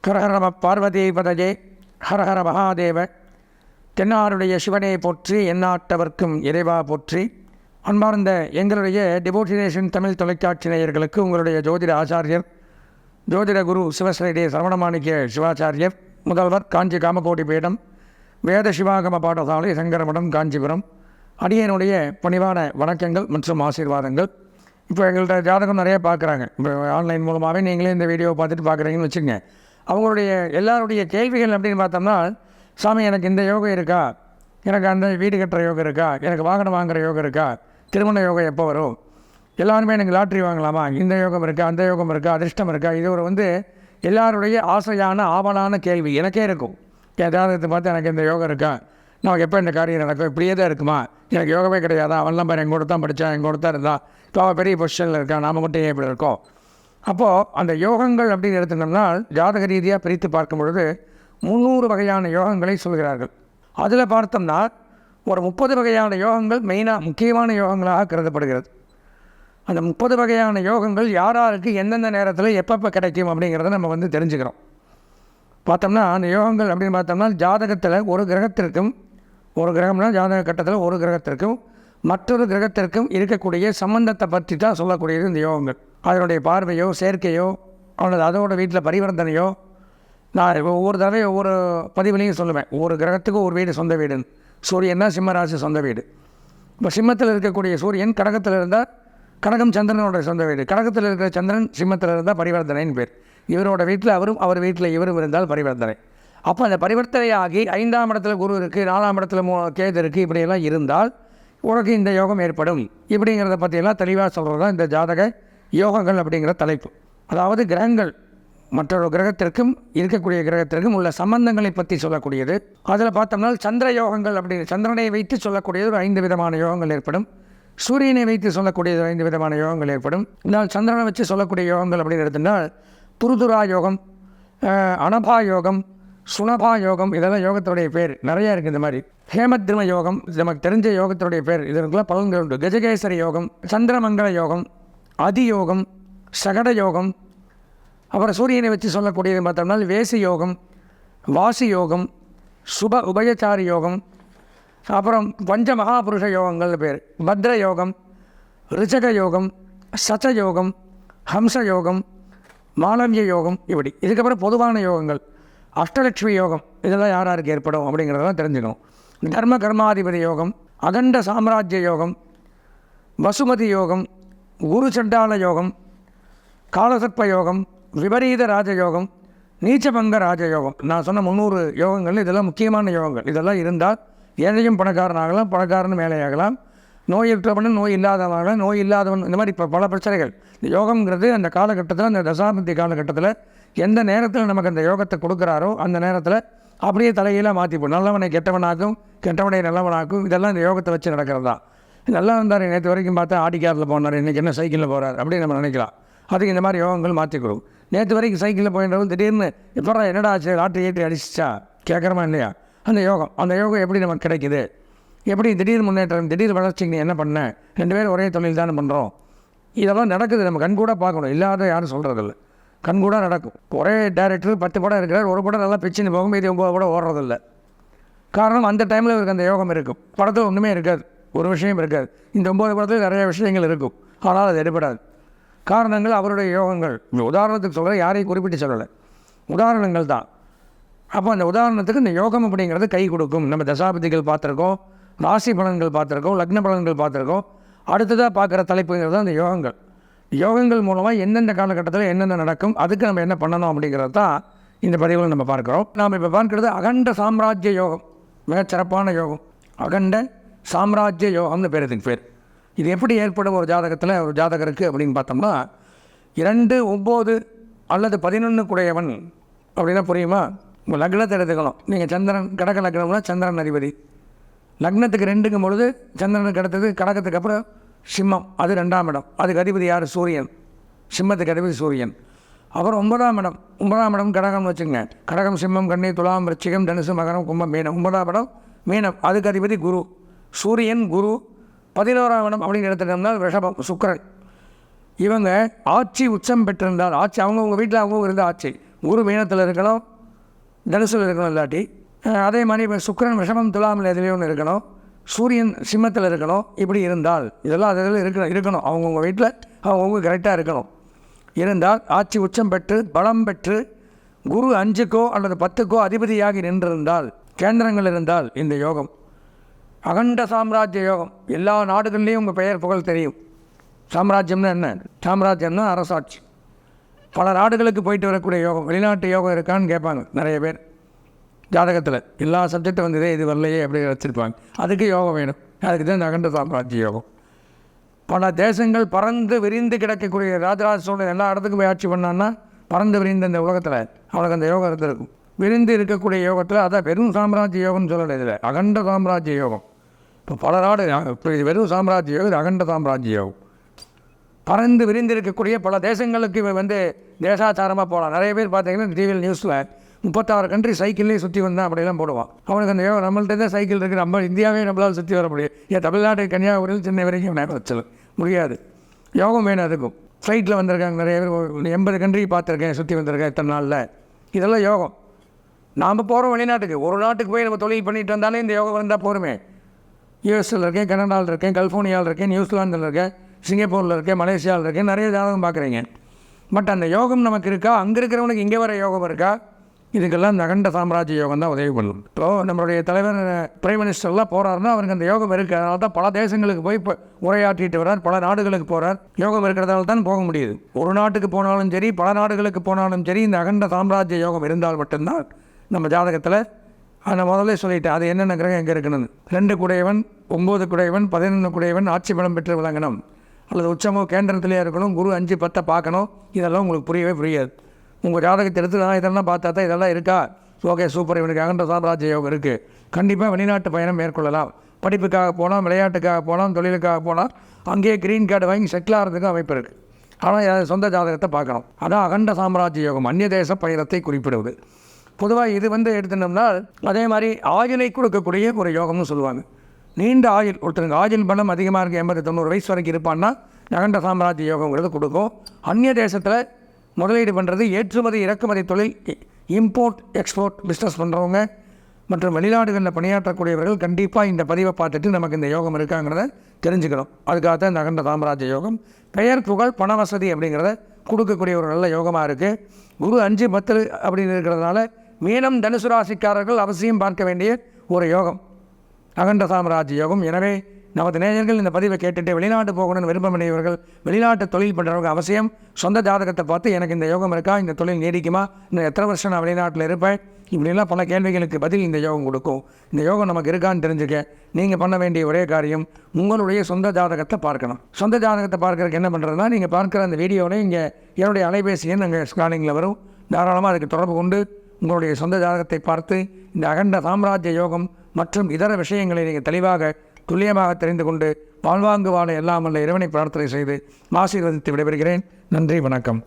ஹரஹர நம பார்வதி பதஜே ஹரஹர மகாதேவ. தென்னாருடைய சிவனை போற்றி, எந்நாட்டவர்க்கும் இறைவா போற்றி. அன்பார்ந்த எங்களுடைய டிவோட்டினேஷன் தமிழ் தொலைக்காட்சி நேயர்களுக்கு உங்களுடைய ஜோதிட ஆச்சாரியர், ஜோதிட குரு சிவஸ்ரீ சரவணமாணிக்க சிவாச்சாரியர், முதல்வர் காஞ்சி காமகோடி பீடம், வேத சிவாகம பாடசாலை, சங்கரமடம், காஞ்சிபுரம், அடியனுடைய பணிவான வணக்கங்கள் மற்றும் ஆசீர்வாதங்கள். இப்போ எங்கள்கிட்ட ஜாதகம் நிறைய பார்க்குறாங்க. இப்போ ஆன்லைன் மூலமாகவே நீங்களே இந்த வீடியோவை பார்த்துட்டு பார்க்குறீங்கன்னு வச்சுக்கோங்க. அவங்களுடைய எல்லாருடைய கேள்விகள் அப்படின்னு பார்த்தோம்னா, சாமி எனக்கு இந்த யோகம் இருக்கா, எனக்கு அந்த வீடு கட்டுற யோகம் இருக்கா, எனக்கு வாகனம் வாங்குகிற யோகம் இருக்கா, திருமண யோகம் எப்போ வரும், எல்லாருமே எனக்கு லாட்ரி வாங்கலாமா, இந்த யோகம் இருக்கா, அந்த யோகம் இருக்கா, அதிர்ஷ்டம் இருக்கா, இது ஒரு எல்லாருடைய ஆசையான ஆவலான கேள்வி எனக்கே இருக்கும். என் ஜாதகத்தை பார்த்து எனக்கு இந்த யோகம் இருக்கா, நமக்கு எப்போ இந்த காரியம் நடக்கும், இப்படியே தான் இருக்குமா, எனக்கு யோகமே கிடையாதா, அவன்லாம் பாரு எங்கூட தான் படித்தான், எங்கூட தான் இருந்தான், இப்போ அவன் பெரிய பொசிஷனில் இருக்கான், நாம் மட்டும் ஏன் இப்படி இருக்கோம். அப்போது அந்த யோகங்கள் அப்படின்னு எடுத்துட்டோம்னா, ஜாதக ரீதியாக பிரித்து பார்க்கும் பொழுது 300 வகையான யோகங்களை சொல்கிறார்கள். அதில் பார்த்தோம்னா ஒரு 30 வகையான யோகங்கள் மெயினாக முக்கியமான யோகங்களாக கருதப்படுகிறது. அந்த 30 வகையான யோகங்கள் யாராருக்கு எந்தெந்த நேரத்தில் எப்பப்போ கிடைக்கும் அப்படிங்கிறத நம்ம தெரிஞ்சுக்கிறோம். பார்த்தோம்னா அந்த யோகங்கள் அப்படின்னு பார்த்தோம்னா, ஜாதகத்தில் ஒரு கிரகத்திற்கும், ஒரு கிரகம்னா ஜாதக கட்டத்தில் ஒரு கிரகத்திற்கும் மற்றொரு கிரகத்திற்கும் இருக்கக்கூடிய சம்பந்தத்தை பற்றி தான் சொல்லக்கூடியது இந்த யோகங்கள். அதனுடைய பார்வையோ சேர்க்கையோ அல்லது அதோட வீட்டில் பரிவர்த்தனையோ, நான் ஒவ்வொரு தடவை ஒவ்வொரு பதிவுலையும் சொல்லுவேன், ஒவ்வொரு கிரகத்துக்கும் ஒரு வீடு சொந்த வீடுன்னு. சூரியன்னா சிம்மராசி சொந்த வீடு. இப்போ சிம்மத்தில் இருக்கக்கூடிய சூரியன் கடகத்தில் இருந்தால் கடகம் சந்திரனோட சொந்த வீடு, கடகத்தில் இருக்கிற சந்திரன் சிம்மத்தில் இருந்தால் பரிவர்த்தனைன்னு பேர். இவரோட வீட்டில் அவரும், அவர் வீட்டில் இவரும் இருந்தால் பரிவர்த்தனை. அப்போ அந்த பரிவர்த்தனையாகி 5ஆம் இடத்துல குரு இருக்குது, 4ஆம் இடத்துல கேது இருக்குது, இப்படியெல்லாம் இருந்தால் உனக்கு இந்த யோகம் ஏற்படும். இப்படிங்கிறத பற்றியெல்லாம் தெளிவாக சொல்கிறது தான் இந்த ஜாதக யோகங்கள் அப்படிங்கிற தலைப்பு. அதாவது கிரகங்கள் மற்றொரு கிரகத்திற்கும் இருக்கக்கூடிய கிரகத்திற்கும் உள்ள சம்பந்தங்களை பற்றி சொல்லக்கூடியது. அதில் பார்த்தோம்னா சந்திர யோகங்கள் அப்படின்னு சந்திரனை வைத்து சொல்லக்கூடியது ஒரு 5 விதமான யோகங்கள் ஏற்படும். சூரியனை வைத்து சொல்லக்கூடியது 5 விதமான யோகங்கள் ஏற்படும். இதனால் சந்திரனை வச்சு சொல்லக்கூடிய யோகங்கள் அப்படின்னு எடுத்துட்டால் துருதுரா யோகம், அனபா யோகம், சுனபா யோகம், இதெல்லாம் யோகத்துடைய பேர் நிறையா இருக்குது. இந்த மாதிரி ஹேமத்ரிம யோகம், நமக்கு தெரிஞ்ச யோகத்துடைய பேர், இதற்குலாம் பலன்கள் உண்டு. கஜகேசரி யோகம், சந்திரமங்கல யோகம், அதியோகம், சகட யோகம். அப்புறம் சூரியனை வச்சு சொல்லக்கூடியது பார்த்தோம்னா வேசி யோகம், வாசி யோகம், சுப உபயச்சாரி யோகம், அப்புறம் பஞ்ச மகாபுருஷ யோகங்கள் பேர், பத்ர யோகம், ரிச்சக யோகம், சச்ச யோகம், ஹம்ச யோகம், மாலவிய யோகம், இப்படி. இதுக்கப்புறம் பொதுவான யோகங்கள் அஷ்டலட்சுமி யோகம், இதெல்லாம் யாருக்கு ஏற்படும் அப்படிங்கிறதெல்லாம் தெரிஞ்சுக்கணும். தர்ம கர்மாதிபதி யோகம், அகண்ட சாம்ராஜ்ய யோகம், வசுமதி யோகம், குரு சண்டால யோகம், காலசர்ப்ப யோகம், விபரீத ராஜயோகம், நீச்சபங்க ராஜயோகம். நான் சொன்ன 300 யோகங்கள் இதெல்லாம் முக்கியமான யோகங்கள். இதெல்லாம் இருந்தால் ஏழையும் பணக்காரனாகலாம், பணக்காரன் மேலேயாகலாம், நோயற்றவனும் நோய் இல்லாதவனாகலாம், நோய் இல்லாதவன், இந்த மாதிரி இப்போ பல பிரச்சனைகள். இந்த யோகங்கிறது அந்த காலகட்டத்தில், அந்த தசாபதி காலகட்டத்தில் எந்த நேரத்தில் நமக்கு அந்த யோகத்தை கொடுக்குறாரோ அந்த நேரத்தில் அப்படியே தலையெல்லாம் மாற்றிப்போம். நல்லவனை கெட்டவனாக்கும், கெட்டவனை நல்லவனாக்கும். இதெல்லாம் இந்த யோகத்தை வச்சு நடக்கிறது தான். நல்லா இருந்தார், நேற்று வரைக்கும் பார்த்தா ஆடி காரில் போனார், இன்றைக்கி என்ன சைக்கிளில் போகிறார் அப்படின்னு நம்ம நினைக்கலாம். அதுக்கு இந்த மாதிரி யோகங்கள் மாற்றிக்கிறோம். நேற்று வரைக்கும் சைக்கிளில் போயின்றவங்க திடீர்னு இப்போ என்னடா ஆச்சு, லாட்ரி ஏற்றி அடிச்சிச்சா கேட்குறமா இல்லையா? அந்த யோகம் எப்படி நமக்கு கிடைக்குது, எப்படி திடீர் முன்னேற்றம், திடீர் வளர்ச்சிக்கு நீ என்ன பண்ண, 2 பேரும் ஒரே தொழில் தானே பண்ணுறோம். இதெல்லாம் நடக்குது, நம்ம கண்கூட பார்க்கணும். இல்லாத யாரும் சொல்கிறதில்ல, கண்கூட நடக்கும். ஒரே டேரக்டர் 10 படம் இருக்கிறார், ஒரு படம் நல்லா பிச்சுன்னு போகும், இது 9 படம் ஓடுறதில்ல. காரணம் அந்த டைமில் இவருக்கு அந்த யோகம் இருக்கும். படத்தில் ஒன்றுமே இருக்காது, ஒரு விஷயம் இருக்காது. இந்த 9 படத்தில் நிறைய விஷயங்கள் இருக்கும், ஆனால் அது எடுபடாது. காரணங்கள் அவருடைய யோகங்கள். உதாரணத்துக்கு சொல்கிற, யாரையும் குறிப்பிட்டு சொல்லலை, உதாரணங்கள் தான். அப்போ அந்த உதாரணத்துக்கு இந்த யோகம் அப்படிங்கிறது கை கொடுக்கும். நம்ம தசாபதிகள் பார்த்துருக்கோம், ராசி பலன்கள் பார்த்துருக்கோம், லக்ன பலன்கள் பார்த்துருக்கோம். அடுத்ததாக பார்க்குற தலைப்புங்கிறது அந்த யோகங்கள். யோகங்கள் மூலமாக எந்தெந்த காலகட்டத்தில் என்னென்ன நடக்கும், அதுக்கு நம்ம என்ன பண்ணணும் அப்படிங்கிறது தான் இந்த பதிவில் நம்ம பார்க்குறோம். நாம் இப்போ பார்க்குறது அகண்ட சாம்ராஜ்ய யோகம், மிகச்சிறப்பான யோகம். அகண்ட சாம்ராஜ்ய யோகம்னு பேர், இதுக்கு பேர். இது எப்படி ஏற்படும் ஒரு ஜாதகத்தில், ஒரு ஜாதகருக்கு அப்படின்னு பார்த்தோம்னா, 2, 9 அல்லது 11 கூடையவன் அப்படின்னா புரியுமா? உங்கள் லக்னத்தை எடுத்துக்கணும். நீங்கள் சந்திரன், கடக லக்னம்னா சந்திரன் அதிபதி. லக்னத்துக்கு 2ங்கும் பொழுது சந்திரனுக்கு அடுத்தது கடகத்துக்கு அப்புறம் சிம்மம், அது 2ஆம் இடம். அதுக்கு அதிபதி யார்? சூரியன். சிம்மத்துக்கு அதிபதி சூரியன். அப்புறம் 9ஆம் இடம் கடகம்னு வச்சுங்க. கடகம், சிம்மம், கன்னி, துலாம், விருச்சிகம், தனுசு, மகரம், கும்பம், மீனம். 9ஆம் இடம் மீனம், அதுக்கு அதிபதி குரு. சூரியன், குரு. 11ஆம் இடம் அப்படின்னு எடுத்துட்டோம்னா ரிஷபம், சுக்கிரன். இவங்க ஆட்சி உச்சம் பெற்றிருந்தால், ஆட்சி அவங்கவுங்க வீட்டில் அவங்கவுங்க இருந்த ஆட்சி குரு மீனத்தில் இருக்கணும், தனுசில் இருக்கணும் இல்லாட்டி. அதே மாதிரி இப்போ சுக்கிரன் விஷமம் துலாமில் எதுலேயும் ஒன்று இருக்கணும், சூரியன் சிம்மத்தில் இருக்கணும். இப்படி இருந்தால் இதெல்லாம் அதில் இருக்கணும் அவங்கவுங்க வீட்டில் அவங்கவுங்க கரெக்டாக இருக்கணும். இருந்தால் ஆட்சி உச்சம் பெற்று பலம் பெற்று குரு 5க்கோ அல்லது 10க்கோ அதிபதியாகி நின்றிருந்தால், கேந்திரங்கள் இருந்தால் இந்த யோகம் அகண்ட சாம்ராஜ்ய யோகம். எல்லா நாடுகள்லேயும் உங்கள் பெயர் புகழ் தெரியும். சாம்ராஜ்யம்னா என்ன? சாம்ராஜ்யம்னா அரசாட்சி. பல நாடுகளுக்கு போயிட்டு வரக்கூடிய யோகம். வெளிநாட்டு யோகம் இருக்கான்னு கேட்பாங்க நிறைய பேர் ஜாதகத்தில். எல்லா சப்ஜெக்டும் வந்ததே இது வரலையே அப்படி வச்சுருப்பாங்க. அதுக்கு யோகம் வேணும். அதுக்கு தான் இந்த அகண்ட சாம்ராஜ்ய யோகம். பல தேசங்கள் பறந்து விரிந்து கிடக்கக்கூடிய ராஜராஜ சோழன் எல்லா இடத்துக்கும் போய் ஆட்சி பண்ணான்னா பறந்து விரிந்த இந்த உலகத்தில் அவனுக்கு அந்த யோகம் இருந்திருக்கும். விரிந்து இருக்கக்கூடிய யோகத்தில் அதான் வெறும் சாம்ராஜ்ய யோகம்னு சொல்லலை, இதில் அகண்ட சாம்ராஜ்ய யோகம். இப்போ பல நாடு இப்போ இது வெறும் சாம்ராஜ்ய யோகம், இது அகண்ட சாம்ராஜ்ய யோகம். பறந்து விரிந்து இருக்கக்கூடிய பல தேசங்களுக்கு தேசாச்சாரமாக போகலாம். நிறைய பேர் பார்த்தீங்கன்னா டிவியில் நியூஸில் 36 கண்ட்ரி சைக்கிள்லேயே சுற்றி வந்தான் அப்படிலாம் போடுவான். அவனுக்கு அந்த யோகம் நம்மள்ட்ட தான் சைக்கிள் இருக்குது, நம்ம இந்தியாவே நம்மளால் சுற்றி வர முடியும். ஏன் தமிழ்நாட்டு கன்னியாகுமரியில் சென்னை வரைக்கும் நேரம் வச்சல முடியாது. யோகம் வேணும். அதுக்கும் ஃப்ளைட்டில் வந்திருக்காங்க நிறைய பேர். 80 கண்ட்ரி பார்த்துருக்கேன், சுற்றி வந்திருக்கேன் இத்தனை நாளில். இதெல்லாம் யோகம். நாம் போகிறோம் வெளிநாட்டுக்கு, ஒரு நாட்டுக்கு போய் நம்ம தொழில் பண்ணிட்டு வந்தாலே இந்த யோகம் வந்தால் போருமே. யூஎஸில் இருக்கேன், கனடாவில் இருக்கேன், கலிஃபோர்னியாவில் இருக்கேன், நியூசிலாந்தில் இருக்கேன், சிங்கப்பூரில் இருக்கேன், மலேசியாவில் இருக்கேன், நிறைய ஜாதகம் பார்க்குறீங்க. பட் அந்த யோகம் நமக்கு இருக்கா? அங்கே இருக்கிறவனுக்கு இங்கே வர யோகம் இருக்கா? இதுக்கெல்லாம் இந்த அகண்ட சாம்ராஜ்ய யோகம் தான் உதவி பண்ணும். இப்போது நம்மளுடைய தலைவர் பிரைம் மினிஸ்டர்லாம் போகிறாருன்னா அவருக்கு அந்த யோகம் இருக்குது. அதனால தான் பல தேசங்களுக்கு போய் இப்போ உரையாற்றிட்டு வர்றார், பல நாடுகளுக்கு போகிறார். யோகம் இருக்கிறதால தான் போக முடியுது. ஒரு நாட்டுக்கு போனாலும் சரி, பல நாடுகளுக்கு போனாலும் சரி, இந்த அகண்ட சாம்ராஜ்ய யோகம் இருந்தால் மட்டும்தான் நம்ம ஜாதகத்தில். நான் முதல்ல சொல்லிட்டேன் அது என்னென்ன கிரகம் எங்கே இருக்கணும். 2 குடையவன், 9 குடையவன், 11 குடையவன் ஆட்சி பலம் பெற்று விளங்கணும், அல்லது உச்சமோ கேந்திரத்திலே இருக்கணும், குரு 5, 10 பார்க்கணும். இதெல்லாம் உங்களுக்கு புரியவே புரியாது. உங்கள் ஜாதகத்தை எடுத்து இதெல்லாம் பார்த்தா தான் இதெல்லாம் இருக்கா, ஓகே சூப்பர், இவனுக்கு அகண்ட சாம்ராஜ்ய யோகம் இருக்குது, கண்டிப்பாக வெளிநாட்டு பயணம் மேற்கொள்ளலாம், படிப்புக்காக போகலாம், விளையாட்டுக்காக போகலாம், தொழிலுக்காக போகலாம், அங்கேயே க்ரீன் கார்டு வாங்கி செட்டில் ஆகிறதுக்கு அமைப்பு இருக்குது. ஆனால் சொந்த ஜாதகத்தை பார்க்கணும். அதான் அகண்ட சாம்ராஜ்ய யோகம், அந்நிய தேச பயணத்தை குறிப்பிடுவது. பொதுவாக இது எடுத்துட்டோம்னா அதே மாதிரி ஆயுளை கொடுக்கக்கூடிய ஒரு யோகம்னு சொல்லுவாங்க. நீண்ட ஆயுள், ஒருத்தருக்கு ஆயுள் பலம் அதிகமாக இருக்குது, 80-90 வயசு வரைக்கும் இருப்பான்னா அகண்ட சாம்ராஜ்ய யோகங்கிறது கொடுக்கும். அந்நிய தேசத்தில் முதலீடு பண்ணுறது, ஏற்றுமதி இறக்குமதி தொழில், இம்போர்ட் எக்ஸ்போர்ட் பிஸ்னஸ் பண்ணுறவங்க மற்றும் வெளிநாடுகளில் பணியாற்றக்கூடியவர்கள் கண்டிப்பாக இந்த பதிவை பார்த்துட்டு நமக்கு இந்த யோகம் இருக்காங்கிறத தெரிஞ்சுக்கணும். அதுக்காகத்தான் இந்த அகண்ட சாம்ராஜ்ய யோகம். பெயர் புகழ் பண வசதி அப்படிங்கிறத கொடுக்கக்கூடிய ஒரு நல்ல யோகமாக இருக்குது. குரு 5, 10 அப்படின்னு இருக்கிறதுனால மீனம் தனுசு ராசிக்காரர்கள் அவசியம் பார்க்க வேண்டிய ஒரு யோகம் அகண்ட சாம்ராஜ்ய யோகம். எனவே நமது நேயர்கள் இந்த பதிவை கேட்டுட்டு வெளிநாட்டு போகணும்னு விருப்பமடையவர்கள், வெளிநாட்டு தொழில் பண்ணுறவங்க அவசியம் சொந்த ஜாதகத்தை பார்த்து எனக்கு இந்த யோகம் இருக்கா, இந்த தொழில் நீடிக்குமா, இன்னும் எத்தனை வருஷம் நான் வெளிநாட்டில் இருப்பேன், இப்படிலாம் பல கேள்விகளுக்கு பதில் இந்த யோகம் கொடுக்கும். இந்த யோகம் நமக்கு இருக்கான்னு தெரிஞ்சுக்க நீங்கள் பண்ண வேண்டிய ஒரே காரியம் உங்களுடைய சொந்த ஜாதகத்தை பார்க்கணும். சொந்த ஜாதகத்தை பார்க்குறதுக்கு என்ன பண்ணுறதுனா, நீங்கள் பார்க்குற அந்த வீடியோவில் இங்கே என்னுடைய அலைபேசி எண் அங்கே ஸ்கானிங்கில் வரும். தாராளமாக அதுக்கு தொடர்பு கொண்டு உங்களுடைய சொந்த ஜாதகத்தை பார்த்து இந்த அகண்ட சாம்ராஜ்ய யோகம் மற்றும் இதர விஷயங்களை நீங்கள் தெளிவாக துல்லியமாக தெரிந்து கொண்டு வாழ்வாங்கு வாழ எல்லாம் வல்ல இறைவனை பிரார்த்தனை செய்து ஆசீர்வதித்து விடைபெறுகிறேன். நன்றி, வணக்கம்.